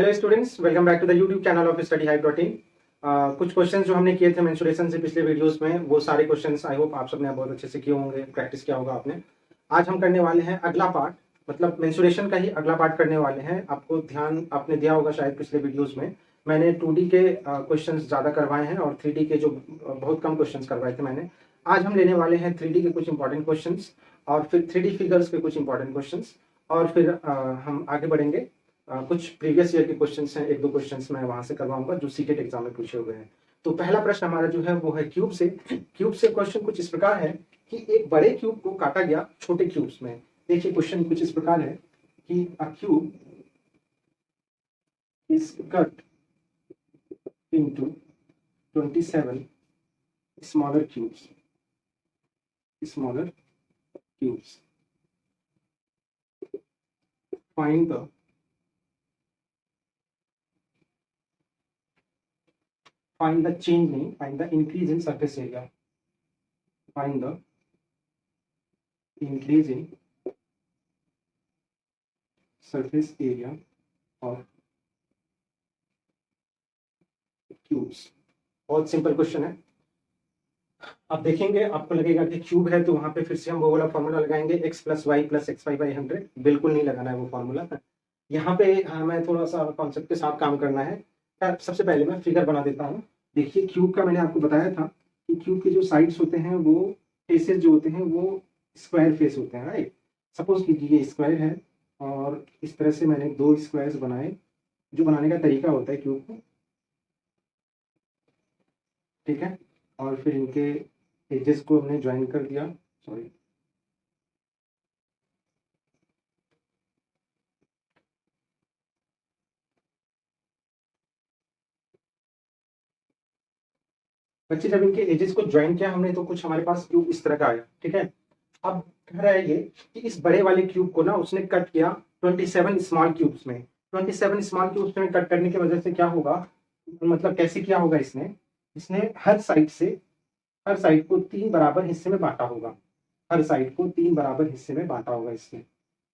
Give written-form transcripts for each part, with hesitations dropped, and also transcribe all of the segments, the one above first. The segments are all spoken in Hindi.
Hello students, welcome back to the YouTube channel of study high protein. कुछ क्वेश्चंस जो हमने किए थे मेंसुरेशन से पिछले वीडियोस में, वो सारे क्वेश्चंस आई होप आप सबने बहुत अच्छे से किए होंगे, प्रैक्टिस किया होगा आपने। आज हम करने वाले हैं अगला पार्ट, मतलब मेंसुरेशन का ही अगला पार्ट करने वाले हैं। आपको ध्यान आपने दिया होगा शायद पिछले वीडियोज में मैंने 2D के क्वेश्चन ज़्यादा करवाए हैं और 3D के जो बहुत कम क्वेश्चन करवाए थे मैंने। आज हम लेने वाले हैं 3D के कुछ इंपॉर्टेंट क्वेश्चन और फिर 3D फिगर्स के कुछ इंपॉर्टेंट क्वेश्चन, और फिर हम आगे बढ़ेंगे। कुछ प्रीवियस ईयर के क्वेश्चंस हैं, एक दो क्वेश्चंस मैं वहां से करवाऊंगा जो सीटेट एग्जाम में पूछे हुए हैं। तो पहला प्रश्न हमारा जो है वो है क्यूब से। क्यूब से क्वेश्चन कुछ इस प्रकार है कि एक बड़े क्यूब को काटा गया छोटे क्यूब्स में। देखिए क्वेश्चन कुछ इस प्रकार है कि अ cube is cut into 27 smaller cubes. Find the change नहीं, find the increase in surface area. Find the increase in surface area of cubes. बहुत सिंपल क्वेश्चन है। आप देखेंगे आपको लगेगा कि क्यूब है तो वहां पे फिर से हम वो वाला फॉर्मूला लगाएंगे x plus y plus x y by 100। बिल्कुल नहीं लगाना है वो फॉर्मूला। यहाँ पे हमें थोड़ा सा कॉन्सेप्ट के साथ काम करना है। सबसे पहले मैं फिगर बना देता हूँ। देखिए क्यूब का मैंने आपको बताया था कि क्यूब के जो साइड्स होते हैं वो फेसेस जो होते हैं वो स्क्वायर फेस होते हैं, राइट। सपोज कीजिए ये स्क्वायर है और इस तरह से मैंने दो स्क्वायर्स बनाए। जो बनाने का तरीका होता है क्यूब को, ठीक है, और फिर इनके एजेस को हमने ज्वाइन कर दिया। सॉरी, बच्चे जब इनके एजेस को ज्वाइन किया हमने तो कुछ हमारे पास क्यूब इस तरह का आया, ठीक है। अब कह रहा है ये कि इस बड़े वाले क्यूब को ना उसने कट किया 27 स्मॉल क्यूब्स में। 27 स्मॉल क्यूब्स में कट करने की वजह से क्या होगा, मतलब कैसे किया होगा इसने इसने हर साइड को 3 बराबर हिस्से में बांटा होगा। हर साइड को 3 बराबर हिस्से में बांटा होगा इसने,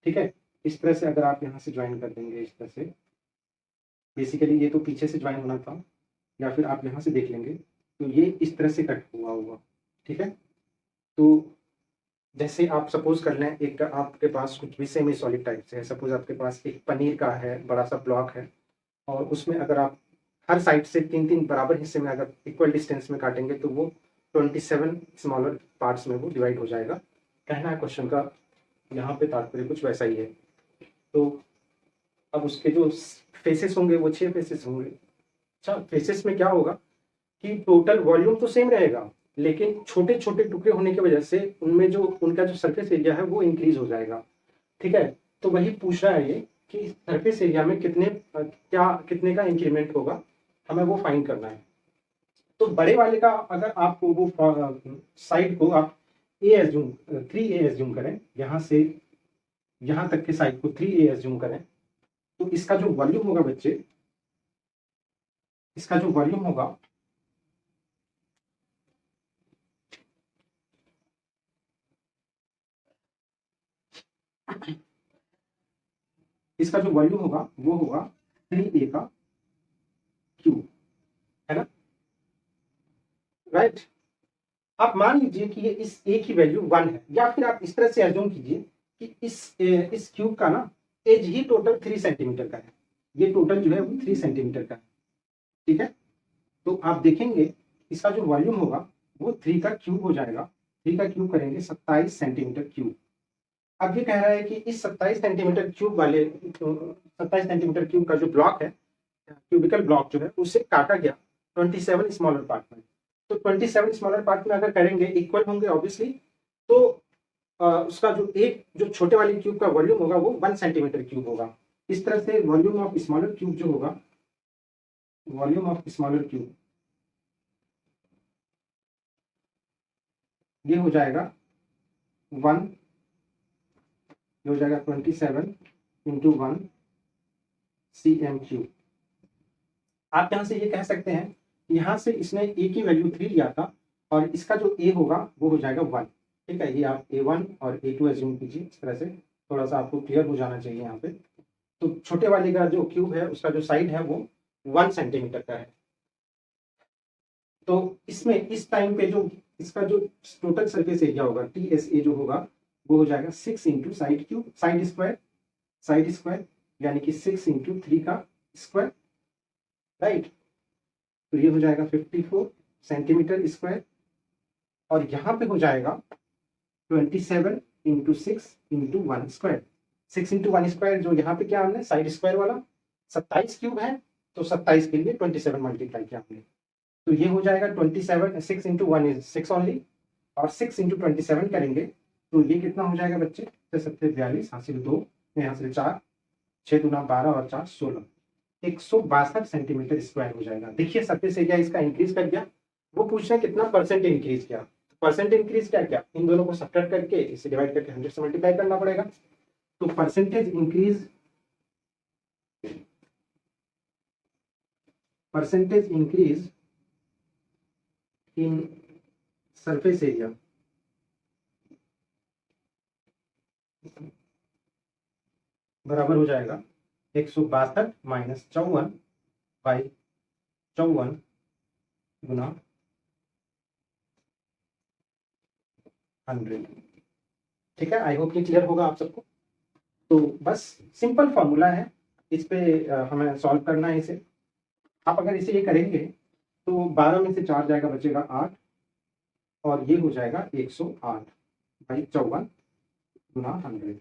ठीक है। इस तरह से अगर आप यहाँ से ज्वाइन कर देंगे इस तरह से, बेसिकली ये तो पीछे से ज्वाइन होना था, या फिर आप यहाँ से देख लेंगे तो ये इस तरह से कट हुआ होगा, ठीक है। तो जैसे आप सपोज कर लें एक आपके पास कुछ भी सेमी सॉलिड टाइप से है। सपोज आपके पास एक पनीर का है बड़ा सा ब्लॉक है और उसमें अगर आप हर साइड से 3-3 बराबर हिस्से में अगर इक्वल डिस्टेंस में काटेंगे तो वो 27 स्मॉलर पार्ट्स में वो डिवाइड हो जाएगा। कहना है क्वेश्चन का यहाँ पे तात्पर्य कुछ वैसा ही है। तो अब उसके जो फेसेस होंगे वो 6 फेसेस होंगे। अच्छा, फेसेस में क्या होगा कि टोटल वॉल्यूम तो सेम रहेगा लेकिन छोटे छोटे टुकड़े होने की वजह से उनमें जो उनका जो सरफेस एरिया है वो इंक्रीज हो जाएगा, ठीक है। तो वही पूछ रहा है ये कि सरफेस एरिया में कितने का इंक्रीमेंट होगा, हमें वो फाइंड करना है। तो बड़े वाले का अगर आप वो साइड को आप ए एज्यूम 3A एज्यूम करें, यहाँ से यहाँ तक के साइड को 3A एज्यूम करें, तो इसका जो वॉल्यूम होगा बच्चे, इसका जो वॉल्यूम होगा इसका जो वॉल्यूम होगा वो होगा 3A का क्यूब, है ना, राइट। आप मान लीजिए कि ये इस ए की वैल्यू 1 है, या फिर आप इस तरह से एज्यूम कीजिए कि इस क्यूब का ना एज ही टोटल 3 सेंटीमीटर का है। ये टोटल जो है वो 3 सेंटीमीटर का है, ठीक है। तो आप देखेंगे इसका जो वॉल्यूम होगा वो 3 का क्यूब हो जाएगा। 3 का क्यूब करेंगे 27 सेंटीमीटर क्यूब। अब ये कह रहा है कि इस 27 सेंटीमीटर क्यूब वाले 27 सेंटीमीटर क्यूब का जो ब्लॉक है, क्यूबिकल ब्लॉक जो है, उसे काटा गया 27 स्मॉलर पार्ट में। तो 27 स्मॉलर पार्ट में अगर करेंगे इक्वल होंगे ऑब्वियसली, तो उसका जो छोटे वाले क्यूब का वॉल्यूम होगा वो 1 सेंटीमीटर क्यूब होगा। इस तरह से वॉल्यूम ऑफ स्मॉलर क्यूब जो होगा, वॉल्यूम ऑफ स्मॉलर क्यूब ये हो जाएगा 1, ये हो जाएगा 27 इंटू 1 cm क्यूब। आप यहाँ से ये कह सकते हैं, यहाँ से इसने ए की वैल्यू 3 लिया था और इसका जो ए होगा वो हो जाएगा 1, ठीक है। ये आप A1 और A2 एज्यूम कीजिए। इस तरह से थोड़ा सा आपको क्लियर हो जाना चाहिए यहाँ पे। तो छोटे वाले का जो क्यूब है उसका जो साइड है वो 1 सेंटीमीटर का है। तो इसमें इस टाइम पे जो इसका जो टोटल सरफेस एरिया होगा TSA जो होगा वो हो जाएगा 6 into side cube side square यानी कि 6 इंटू 3 का स्क्वायर, राइट। तो ये हो जाएगा 54 सेंटीमीटर स्क्वायर और यहाँ पे हो जाएगा 27 into 6 into 1 square. 6 into 1 square जो यहाँ पे क्या हमने साइड स्क्वायर वाला 27 क्यूब है, तो 27 के लिए 27 मल्टीप्लाई किया हमने, तो ये हो जाएगा 27। 6 इंटू 1 इज 6 ओनली और 6 इंटू 27 करेंगे तो ये कितना हो जाएगा बच्चे, 42 हासिल 2 हासिल 4 6 दूना 12 और 4 16 162 सेंटीमीटर स्क्वायर हो जाएगा। देखिए सरफेस एरिया इसका इंक्रीज कर गया। वो पूछ रहे हैं कितना परसेंट इंक्रीज किया, परसेंट इंक्रीज क्या क्या, इन दोनों को सब्ट्रैक्ट करके इसे डिवाइड करके 100 से मल्टीप्लाई करना पड़ेगा। तो percentage increase in surface area बराबर हो जाएगा 162 माइनस 54 बाई 54 गुना 100। ठीक है, आई होप ये क्लियर होगा आप सबको। तो बस सिंपल फॉर्मूला है, इस पे हमें सॉल्व करना है इसे। आप अगर इसे ये करेंगे तो 12 में से 4 जाएगा बचेगा 8 और ये हो जाएगा 108 बाई 54 गुना 100।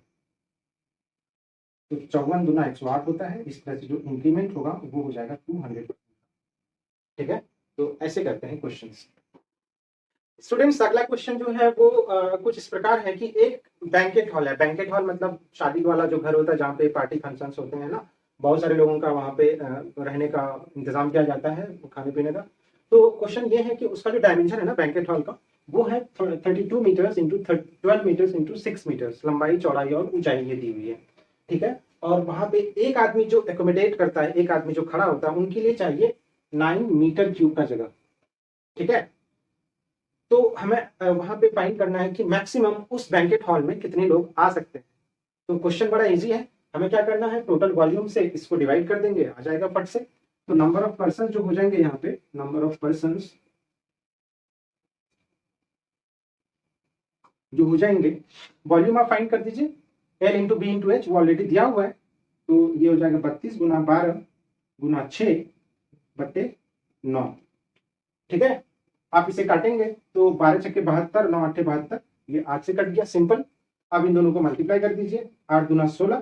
तो 54 गुना 108 होता है। इस तरह से जो इंक्रीमेंट होगा वो हो जाएगा 200। ठीक है, तो ऐसे करते हैं क्वेश्चंस। स्टूडेंट्स अगला क्वेश्चन जो है वो कुछ इस प्रकार है कि एक बैंकेट हॉल है। बैंकेट हॉल मतलब शादी वाला जो घर होता है जहाँ पे पार्टी फंक्शंस होते हैं ना, बहुत सारे लोगों का वहाँ पे रहने का इंतजाम किया जाता है, खाने पीने का। तो क्वेश्चन ये है कि उसका जो डायमेंशन है ना बैंकेट हॉल का वो है 32 meters into 12 meters into 6 meters, लंबाई चौड़ाई और ऊंचाई ये दी हुई है। ठीक है, और वहां पे एक आदमी जो एकोमोडेट करता है, एक आदमी जो खड़ा होता है, उनके लिए चाहिए 9 मीटर क्यूब का जगह। ठीक है, तो हमें वहां पे फाइंड करना है कि मैक्सिमम उस बैंकेट हॉल में कितने लोग आ सकते हैं। तो क्वेश्चन बड़ा इजी है, हमें क्या करना है टोटल वॉल्यूम से इसको डिवाइड कर देंगे, आ जाएगा फट से। तो नंबर ऑफ पर्सन जो हो जाएंगे यहाँ पे, नंबर ऑफ पर्सन जो हो जाएंगे, वॉल्यूम आप फाइंड कर दीजिए, L into b into h वो ऑलरेडी दिया हुआ है। तो ये हो जाएगा 32 गुना 12 गुना 6 बट्टे 9। ठीक है, आप इसे काटेंगे तो 12 छक्के 72, 9 आठे 72, ये 8 से कट गया सिंपल। अब इन दोनों को मल्टीप्लाई कर दीजिए, 8 दूना 16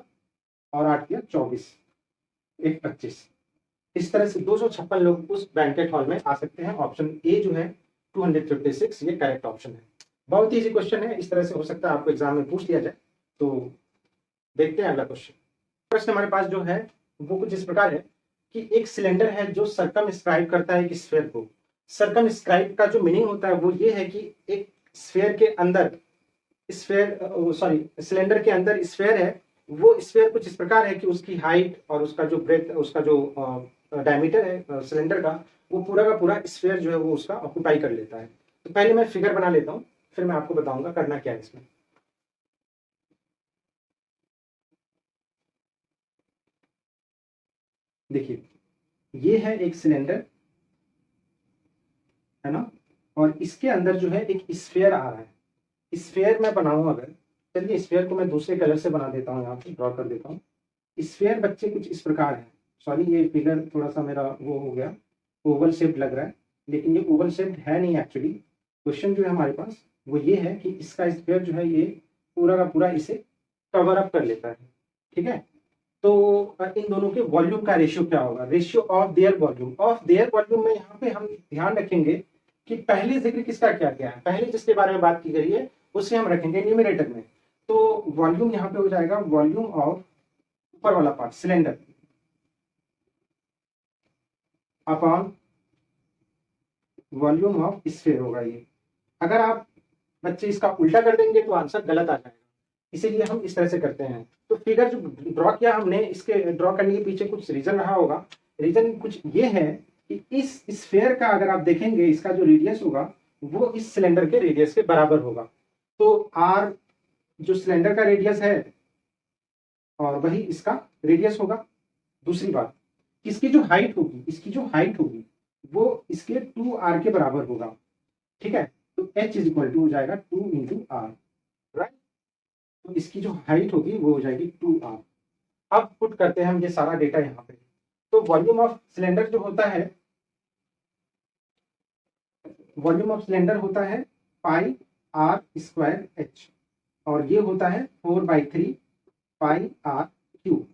और 8 किया 24, 1 25। इस तरह से 256 लोग उस बैंकेट हॉल में आ सकते हैं। ऑप्शन ए जो है 256 ये करेक्ट ऑप्शन है। बहुत इजी क्वेश्चन है, इस तरह से हो सकता है आपको एग्जाम में पूछ लिया जाए। तो देखते हैं अगला क्वेश्चन। प्रश्न हमारे पास जो है वो कुछ इस प्रकार है कि एक सिलेंडर है जो सर्कमस्क्राइब करता है एक स्फीयर को। सर्कमस्क्राइब का जो मीनिंग होता है वो ये है कि एक स्फीयर के अंदर सिलेंडर के अंदर स्फीयर है, वो स्फीयर कुछ इस प्रकार है कि उसकी हाइट और उसका जो ब्रेथ, उसका जो डायमीटर है सिलेंडर का, वो पूरा का पूरा स्फीयर जो है वो उसका ऑक्यूपाई कर लेता है। तो पहले मैं फिगर बना लेता हूँ, फिर मैं आपको बताऊंगा करना क्या है इसमें। देखिए ये है एक सिलेंडर है ना, और इसके अंदर जो है एक स्फीयर आ रहा है। स्फीयर मैं बनाऊं अगर, चलिए स्फीयर को मैं दूसरे कलर से बना देता हूँ, यहाँ पे ड्रॉ कर देता हूँ। स्फीयर बच्चे कुछ इस प्रकार है, सॉरी ये फिगर थोड़ा सा मेरा वो हो गया, ओवल शेप लग रहा है, लेकिन ये ओवल शेप है नहीं एक्चुअली। क्वेश्चन जो है हमारे पास वो ये है कि इसका स्फीयर जो है ये पूरा का पूरा इसे कवर अप कर लेता है। ठीक है, तो इन दोनों के वॉल्यूम का रेशियो क्या होगा, ratio of their volume. Of their volume में यहाँ पे हम ध्यान रखेंगे कि पहले जिक्र किसका क्या क्या है, पहले जिसके बारे में बात की गई है उसे हम रखेंगे न्यूमरेटर में। तो वॉल्यूम यहाँ पे हो जाएगा वॉल्यूम ऑफ ऊपर वाला part cylinder upon volume of sphere होगा ये। अगर आप बच्चे इसका उल्टा कर देंगे तो आंसर गलत आ जाएगा, इसीलिए हम इस तरह से करते हैं। तो फिगर जो ड्रॉ किया हमने, इसके ड्रॉ करने के पीछे कुछ रीजन रहा होगा। रीजन कुछ ये है कि इस स्फीयर का अगर आप देखेंगे इसका जो रेडियस होगा वो इस सिलेंडर के रेडियस के बराबर होगा। तो आर जो सिलेंडर का रेडियस है और वही इसका रेडियस होगा। दूसरी बात, इसकी जो हाइट होगी वो इसके 2r के बराबर होगा, ठीक है। तो h इज इक्वल टू हो जाएगा 2 इंटू आर, राइट। तो इसकी जो हाइट होगी वो हो जाएगी 2r। अब पुट करते हैं हम ये सारा डेटा यहाँ पे। तो वॉल्यूम ऑफ सिलेंडर जो होता है, वॉल्यूम ऑफ सिलेंडर होता है पाई आर स्क्वायर एच, और ये होता है 4/3 पाई आर क्यूब।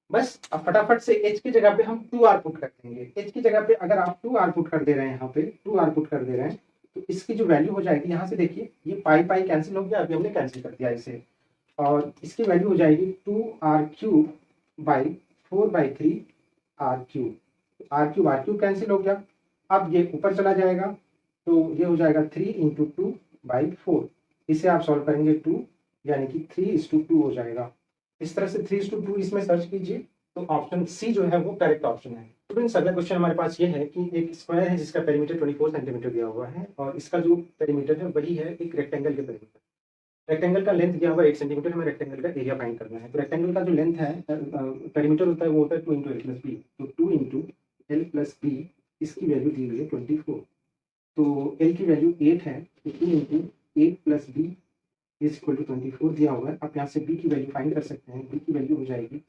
बस अब फटाफट से h की जगह पे हम 2r पुट कर देंगे। h की जगह पे अगर आप 2r पुट कर दे रहे हैं, यहाँ पे 2r पुट कर दे रहे हैं, तो इसकी जो वैल्यू हो जाएगी, यहाँ से देखिए ये पाई पाई कैंसिल हो गया, अभी हमने कैंसिल कर दिया इसे, और इसकी वैल्यू हो जाएगी 2r cube by 4/3 r cube. R cube cancel हो गया। अब ये ऊपर चला जाएगा, तो ये हो जाएगा 3 इंटू 2/4। इसे आप सॉल्व करेंगे 2, यानी कि 3:2 हो जाएगा। इस तरह से 3:2 इसमें सर्च कीजिए, तो ऑप्शन सी जो है वो करेक्ट ऑप्शन है। स्टूडेंट्स, अगला क्वेश्चन हमारे पास ये है कि एक स्क्वायर है जिसका पेरीमीटर 24 सेंटीमीटर दिया हुआ है, और इसका जो पेरीमीटर है वही है एक रेक्टेंगल के पेरीमीटर। रेक्टेंगल का लेंथ दिया हुआ 8 सेंटीमीटर, हमें रेक्टेंगल का एरिया फाइंड करना है। तो रेक्टेंगल का जो लेंथ है, पेरीमीटर होता है, वो होता है 2 इंटू एल प्लस बी। तो 2 इंटू एल प्लस बी, इसकी वैल्यू दी हुई है 24। तो एल की वैल्यू 8 है, तो 2 into 8 plus b is equal to 24 दिया हुआ है। आप यहाँ से बी की वैल्यू फाइंड कर सकते हैं। बी की वैल्यू हो जाएगी,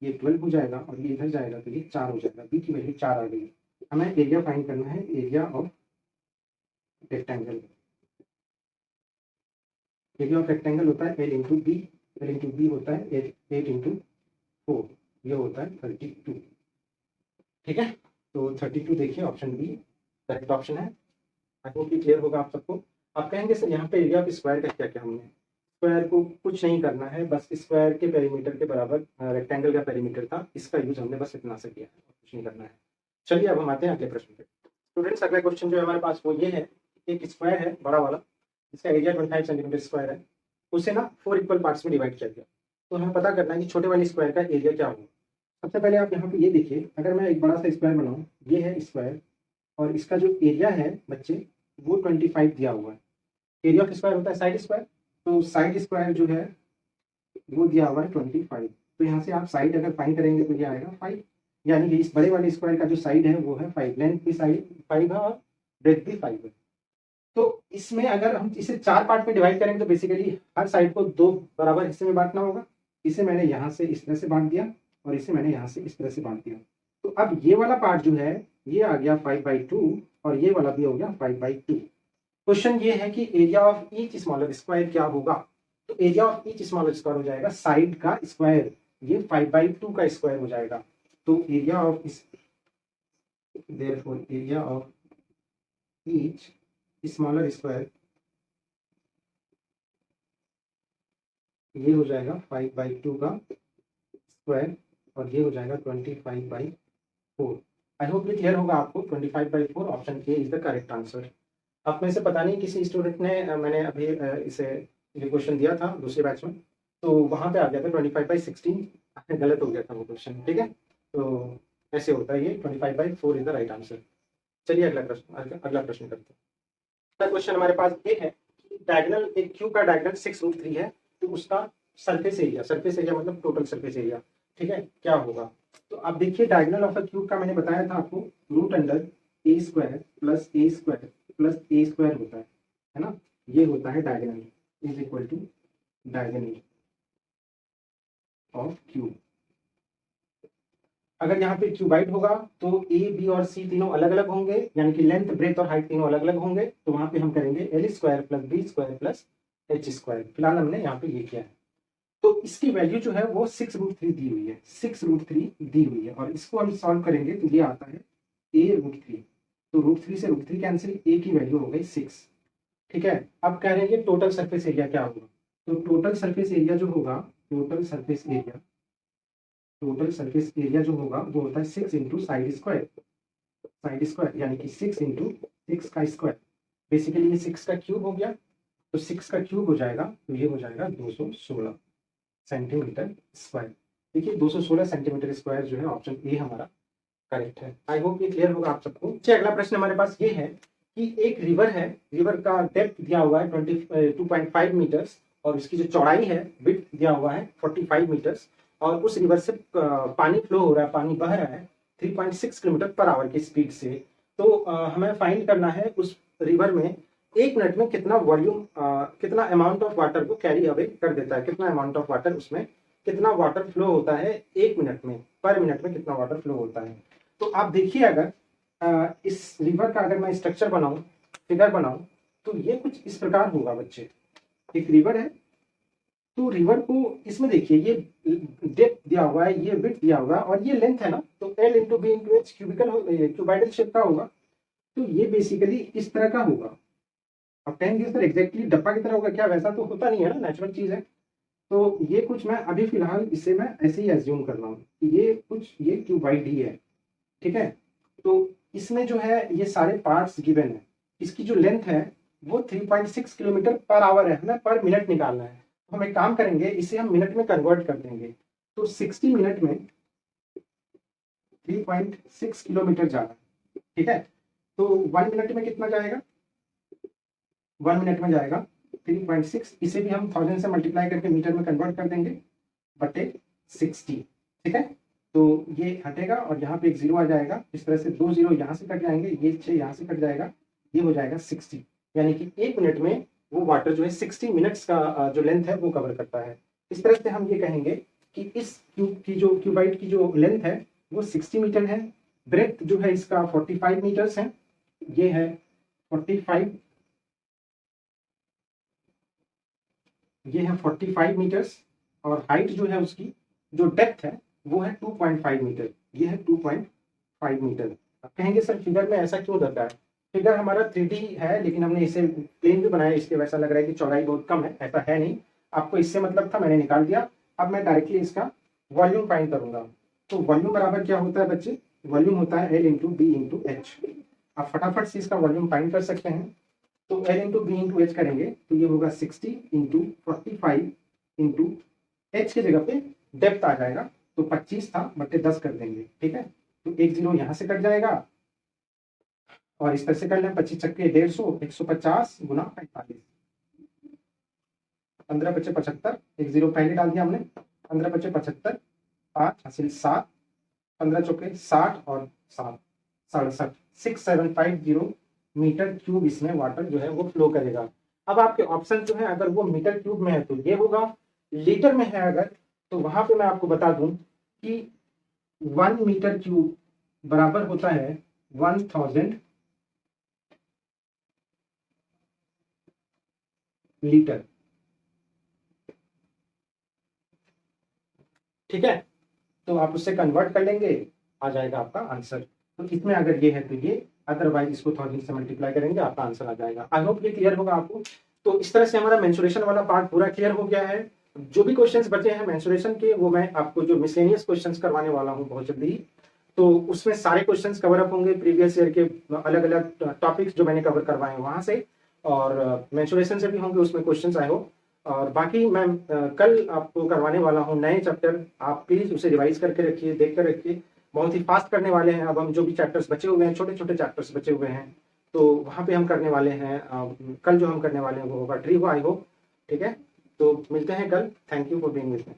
ये 12 हो जाएगा, और ये इधर जाएगा तो ये 4 हो जाएगा। बी की वैल्यू 4 आ गई। हमें एरिया फाइंड करना है, area of rectangle. Area of rectangle होता है l into b. L into b होता है 8 इंटू 4, ये होता है 32, ठीक है। तो 32 देखिए, ऑप्शन बी करेक्ट ऑप्शन है। आई होप ये क्लियर होगा आप सबको। आप कहेंगे सर यहाँ पे एरिया ऑफ स्क्वायर का क्या क्या, हमने स्क्वायर को कुछ नहीं करना है, बस स्क्वायर के पेरीमीटर के बराबर रेक्टेंगल का पेरीमीटर था, इसका यूज हमने बस इतना से किया है, कुछ नहीं करना है। चलिए अब हम आते हैं अगले प्रश्न पे। स्टूडेंट्स, अगला क्वेश्चन जो है हमारे पास वो ये है, एक स्क्वायर है बड़ा वाला, इसका एरिया 25 सेंटीमीटर स्क्वायर है, उसे ना 4 इक्वल पार्ट्स में डिवाइड किया गया। तो हमें पता करना है कि छोटे वाले स्क्वायर का एरिया क्या होगा। सबसे पहले आप यहाँ पे ये देखिए, अगर मैं एक बड़ा सा स्क्वायर बनाऊँ, ये है स्क्वायर, और इसका जो एरिया है बच्चे वो 25 दिया हुआ है। एरिया ऑफ स्क्वायर होता है साइड स्क्वायर, तो साइड स्क्वायर जो है वो दिया हुआ है 25। तो यहाँ से आप साइड अगर फाइंड करेंगे तो ये आएगा 5, यानी कि इस बड़े वाले स्क्वायर का जो साइड है वो है 5, लेंथ भी साइड 5 है और ब्रेथ भी 5 है। तो इसमें अगर हम इसे 4 पार्ट में डिवाइड करेंगे तो बेसिकली हर साइड को 2 बराबर हिस्से में बांटना होगा। इसे मैंने यहाँ से इस तरह से बांट दिया, और इसे मैंने यहाँ से इस तरह से बांट दिया। तो अब ये वाला पार्ट जो है ये आ गया 5/2, और ये वाला भी हो गया 5/2। क्वेश्चन ये है कि area of each smaller square क्या होगा। तो area of each smaller square हो जाएगा साइड का स्क्वायर, ये 5/2 का स्क्वायर हो जाएगा। तो area of therefore area of each smaller square ये हो जाएगा 5/2 का स्क्वायर, और ये हो जाएगा 25/4। आई होप ये क्लियर होगा आपको। 25/4 option A is the correct answer. आप में से पता नहीं किसी स्टूडेंट ने मैंने अभी इसे ये क्वेश्चन दिया था दूसरे बैच में, तो वहाँ पे आ गया था 25/16, गलत हो गया था वो क्वेश्चन, ठीक है। तो ऐसे होता है, ये 25/4 इज द राइट आंसर। चलिए अगला प्रश्न करते हैं। अगला क्वेश्चन हमारे पास ये है कि डायगोनल, एक क्यूब का डायगोनल 6√3 है, तो उसका सरफेस एरिया मतलब टोटल सरफेस एरिया, ठीक है, क्या होगा। तो आप देखिए डायगोनल ऑफ अ क्यूब का मैंने बताया था आपको, √a² plus a² plus a² होता है ना, ये होता है diagonal is equal to diagonal of cube. अगर यहाँ पे क्यूबाइड होगा तो ए बी और सी तीनों अलग अलग होंगे, यानी कि लेंथ ब्रेथ और हाइट तीनों अलग अलग होंगे। तो वहां पे हम करेंगे l² plus b² plus h²। फिलहाल हमने यहाँ पे ये किया है। तो इसकी वैल्यू जो है वो 6√3 दी हुई है, 6√3 दी हुई है, और इसको हम सॉल्व करेंगे तो ये आता है a√3। तो √3 से √3 कैंसिल, a की वैल्यू हो गई 6, ठीक है। अब कह रहे हैं टोटल सरफेस एरिया क्या होगा। तो टोटल सरफेस एरिया जो होगा, टोटल सरफेस एरिया जो होगा वो होता है 6 इंटू साइड स्क्वायर, यानी कि 6 इंटू 6 का स्क्वायर। बेसिकली ये 6 का क्यूब हो गया, तो 6 का क्यूब हो जाएगा, तो ये हो जाएगा 216 सेंटीमीटर स्क्वायर। देखिए 216 सेंटीमीटर स्क्वायर जो है ऑप्शन ए हमारा करेक्ट है। आई होप ये क्लियर होगा आप सबको। अगला प्रश्न हमारे पास ये है कि एक रिवर है, रिवर का डेप्थ दिया हुआ है 2.5 मीटर्स, और इसकी जो चौड़ाई है विड्थ दिया हुआ है 45 मीटर्स, और उस रिवर से पानी फ्लो हो रहा है, पानी बह रहा है 3.6 किलोमीटर पर आवर की स्पीड से। तो हमें फाइंड करना है उस रिवर में 1 मिनट में कितना वॉल्यूम, कितना अमाउंट ऑफ वाटर को कैरी अवे कर देता है, कितना अमाउंट ऑफ वाटर उसमें, कितना वाटर फ्लो होता है 1 मिनट में, पर मिनट में कितना वाटर फ्लो होता है। तो आप देखिए, अगर इस रिवर का अगर मैं स्ट्रक्चर बनाऊं, फिगर बनाऊं, तो ये कुछ इस प्रकार होगा बच्चे। एक रिवर है, तो रिवर को इसमें देखिए, ये डेप्थ दिया हुआ है, ये विड्थ दिया हुआ है, और ये लेंथ है ना, तो L into b into h cubical cuboidal shape का होगा। तो ये बेसिकली इस तरह का होगा। अब कहेंगे सर एग्जैक्टली डब्बा की तरह होगा क्या? वैसा तो होता नहीं है ना, नेचुरल चीज है। तो ये कुछ मैं अभी फिलहाल इसे मैं ऐसे ही एज्यूम कर रहा हूँ, ये कुछ ये क्यूबाइड ही है, ठीक है। तो इसमें जो है ये सारे पार्ट्स गिवन है। इसकी जो लेंथ है वो 3.6 किलोमीटर पर आवर है, हमें पर मिनट निकालना है। तो हम एक काम करेंगे, इसे हम मिनट में कन्वर्ट कर देंगे। तो 60 मिनट में 3.6 किलोमीटर जाना, ठीक है। तो 1 मिनट में कितना जाएगा? 1 मिनट में जाएगा 3.6, इसे भी हम 1000 से मल्टीप्लाई करके मीटर में कन्वर्ट कर देंगे बटे 60, ठीक है। तो ये हटेगा और यहाँ पे एक जीरो आ जाएगा, इस तरह से 2 जीरो यहाँ से कट जाएंगे, ये 6 यहाँ से कट जाएगा, ये हो जाएगा 60। यानी कि 1 मिनट में वो वाटर जो है 60 मिनट्स का जो लेंथ है वो कवर करता है। इस तरह से हम ये कहेंगे कि इस क्यूब की जो क्यूबाइड की जो लेंथ है वो 60 मीटर है, ब्रेथ जो है इसका 45 मीटर्स है, ये है 45, ये है 45 मीटर्स, और हाइट जो है उसकी जो डेप्थ है वो है 2.5 मीटर, ये है 2.5 मीटर। अब कहेंगे सर फिगर में ऐसा क्यों दर्शाया है? फिगर हमारा 3D है, लेकिन हमने इसे प्लेन भी बनाया, इसलिए वैसा लग रहा है कि चौड़ाई बहुत कम है, ऐसा है नहीं। आपको इससे मतलब था, मैंने निकाल दिया। अब मैं डायरेक्टली इसका वॉल्यूम फाइंड करूंगा। तो वॉल्यूम बराबर क्या होता है बच्चे? वॉल्यूम होता है L into b into h. आप फटाफट से इसका वॉल्यूम फाइंड कर सकते हैं। तो L into b into h करेंगे तो ये होगा 60 इंटू 45 इंटू एच की जगह पे डेप्थ आ जाएगा, तो 25 था बटे 10 कर देंगे, ठीक है। तो एक जीरो यहाँ से कट जाएगा, और इस तरह से कर लें, 25 छक्के 150, 150 गुना 45, 15 बचे 75, एक जीरो पहले डाल दिया हमने, 15 बचे 75, 5 हासिल 7, 15 चौके 60 और 7 67, 6750 मीटर क्यूब इसमें वाटर जो है वो फ्लो करेगा। अब आपके ऑप्शन जो है, अगर वो मीटर क्यूब में है तो ये होगा, लीटर में है अगर, तो वहां पे मैं आपको बता दूं कि 1 मीटर क्यूब बराबर होता है 1000 लीटर, ठीक है। तो आप उससे कन्वर्ट कर लेंगे, आ जाएगा आपका आंसर। तो इसमें अगर ये है तो ये, अदरवाइज इसको 1000 से मल्टीप्लाई करेंगे, आपका आंसर आ जाएगा। आई होप ये क्लियर होगा आपको। तो इस तरह से हमारा मेंसुरेशन वाला पार्ट पूरा क्लियर हो गया है। जो भी क्वेश्चंस बचे हैं मेंसुरेशन के, वो मैं आपको जो मिसलेनियस क्वेश्चंस करवाने वाला हूँ बहुत जल्दी ही। तो उसमें सारे क्वेश्चंस कवर अप होंगे, प्रीवियस ईयर के अलग अलग टॉपिक्स जो मैंने कवर करवाए वहां से, और मेंसुरेशन से भी होंगे उसमें क्वेश्चंस आई होप। और बाकी मैं कल आपको करवाने वाला हूँ नए चैप्टर, आप प्लीज उसे रिवाइज करके रखिए, देख कर रखिए। बहुत ही फास्ट करने वाले हैं। अब हम जो भी चैप्टर्स बचे हुए हैं, छोटे छोटे चैप्टर्स बचे हुए हैं, तो वहाँ पे हम करने वाले हैं। कल जो हम करने वाले हैं वो होगा ट्री, आई होप, ठीक है। तो मिलते हैं कल। Thank you for being with me.